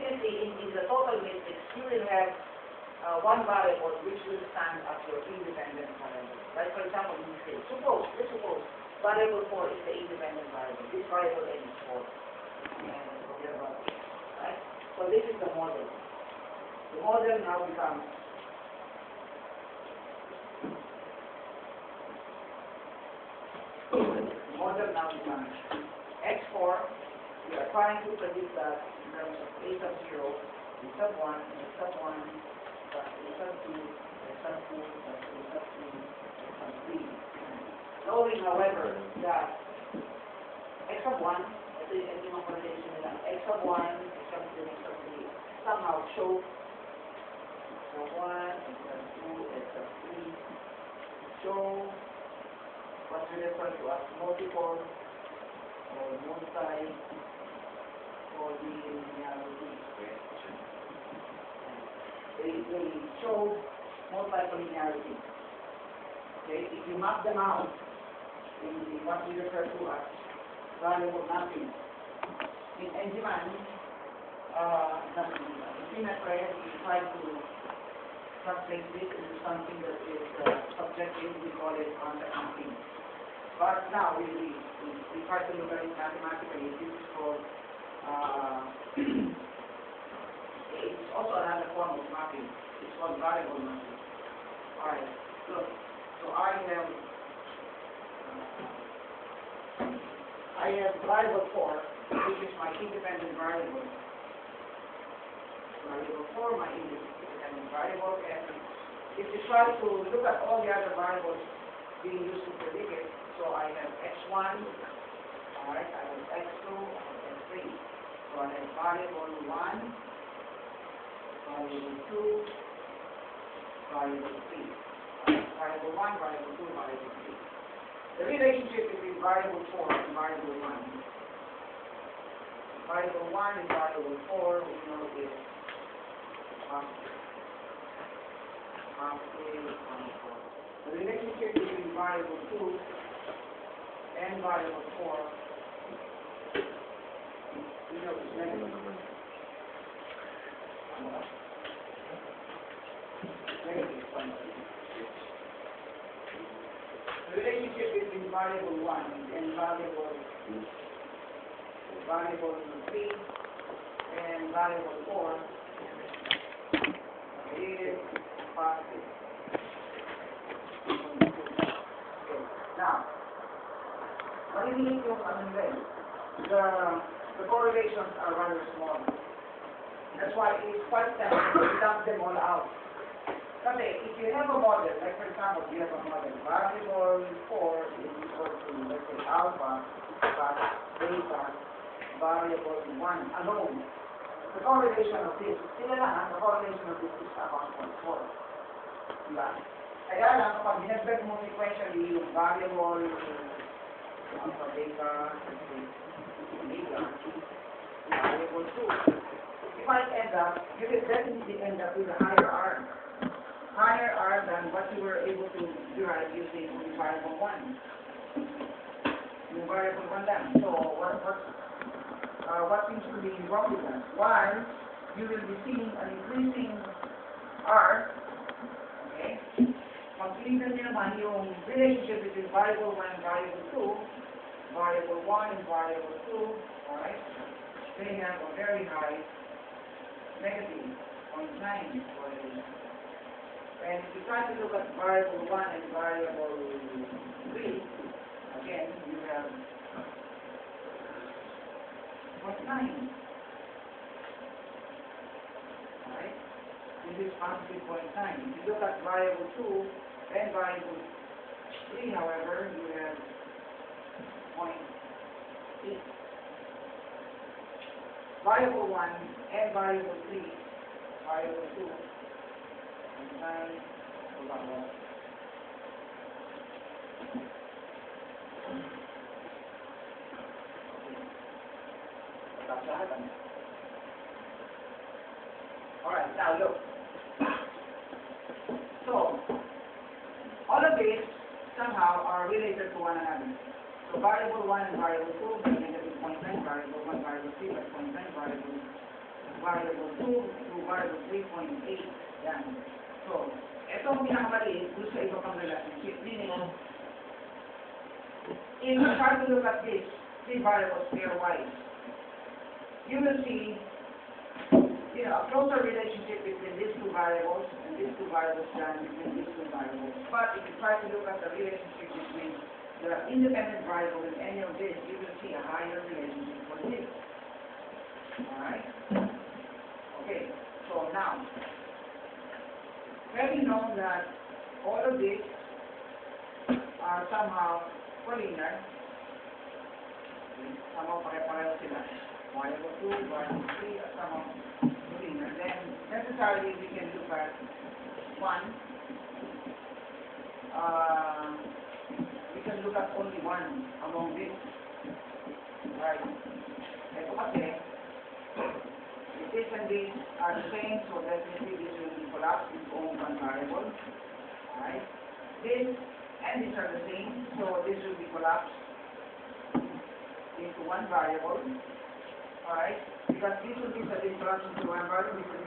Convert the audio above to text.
can see in the total matrix, you will have one variable which will stand as your independent variable. Like for example, in this case, let's suppose variable 4 is the independent variable. This variable n is 4. And forget about it. Right? So this is the model. The model now becomes x4. We are trying to predict that in terms of a sub 0, a sub 1, a sub 1, plus a sub 2, a sub 2, plus a sub 3, a sub 3. Knowing, however, that x sub 1, ito yung mga correlation nila, x sub 1, x sub 2, x sub 3, somehow show x sub 1, x sub 2, x sub 3, show what we refer to as multiple or multi-collinearity expression. They show multi-collinearity. Okay, if you map them out in what we refer to as variable mapping, in Enzyman, in Symmetry, we try to translate this into something that is subjective. We call it concept mapping. But now we try to look at it mathematically. This is called it's also another form of mapping. It's called variable mapping. Alright, so I have variable 4, which is my independent variable. Variable 4, my independent variable, and if you try to look at all the other variables being used to predict it, so I have x1, alright, I have x2, I have x3. So I have variable 1, variable 2, variable 3. Variable 1, variable 2, variable 3. The relationship between variable 4 and variable 1. Variable 1 and variable 4, we know is half A, 1, 4. The relationship between variable 2 and variable 4, we know is negative. Negative. The relationship between variable 1 and variable 3 and variable 4 is positive. Now, maliliit yung the correlations are rather small. That's why it's quite tempting to dump them all out. Kasi if you have a model, like for example, you have a model, variable 4 is equal to, let's say, alpha plus beta variable 1 alone. The correlation of this, the correlation of this is about 0.4. Diba? Kaya lang, kapag dinagdag mo sequentially yung variable alpha, beta, omega, variable 2, you might end up, you will definitely end up with a higher R. Higher R than what you were able to derive using the variable 1. Yung variable 1 lang. So, what seems to be wrong with that? While you will be seeing an increasing R, okay? Mag-tingnan nyo naman yung relationship between variable 1 and variable 2, variable 1 and variable 2, alright? They have a very high negative 0.9 correlation. And if you try to look at variable 1 and variable 3, again, you have 0.9. Alright? This is positive 0.9. If you look at variable 2 and variable 3, however, you have 0.8. Variable 1 and variable 3, variable 2, 0.9, alright, now look. So, all of these somehow are related to one another. So, variable 1 and variable 2 by negative 0.9, variable 1, variable 3 by 0.9, variable 1, variable 2 to variable 3.8. Yan. So, ito ang pinakamaliit doon sa iba pang relationship. Meaning, if you try to look at this, three variables pairwise, you will see, a closer relationship between these two variables and these two variables than between these two variables. But if you try to look at the relationship between the independent variable in any of this, you will see a higher relationship for this. Alright? Okay, so now, having known that all of these are somehow collinear, somehow pare-pareho sila, variable 2, variable 3, are somehow collinear, then necessarily we can look at one, we can look at only one among these. Right? Ito kasi, if this and this are the same, so definitely this will be collapsed into only one variable. Right? This and these are the same, so this will be collapsed into one variable. Alright? Because this will be the difference into one variable.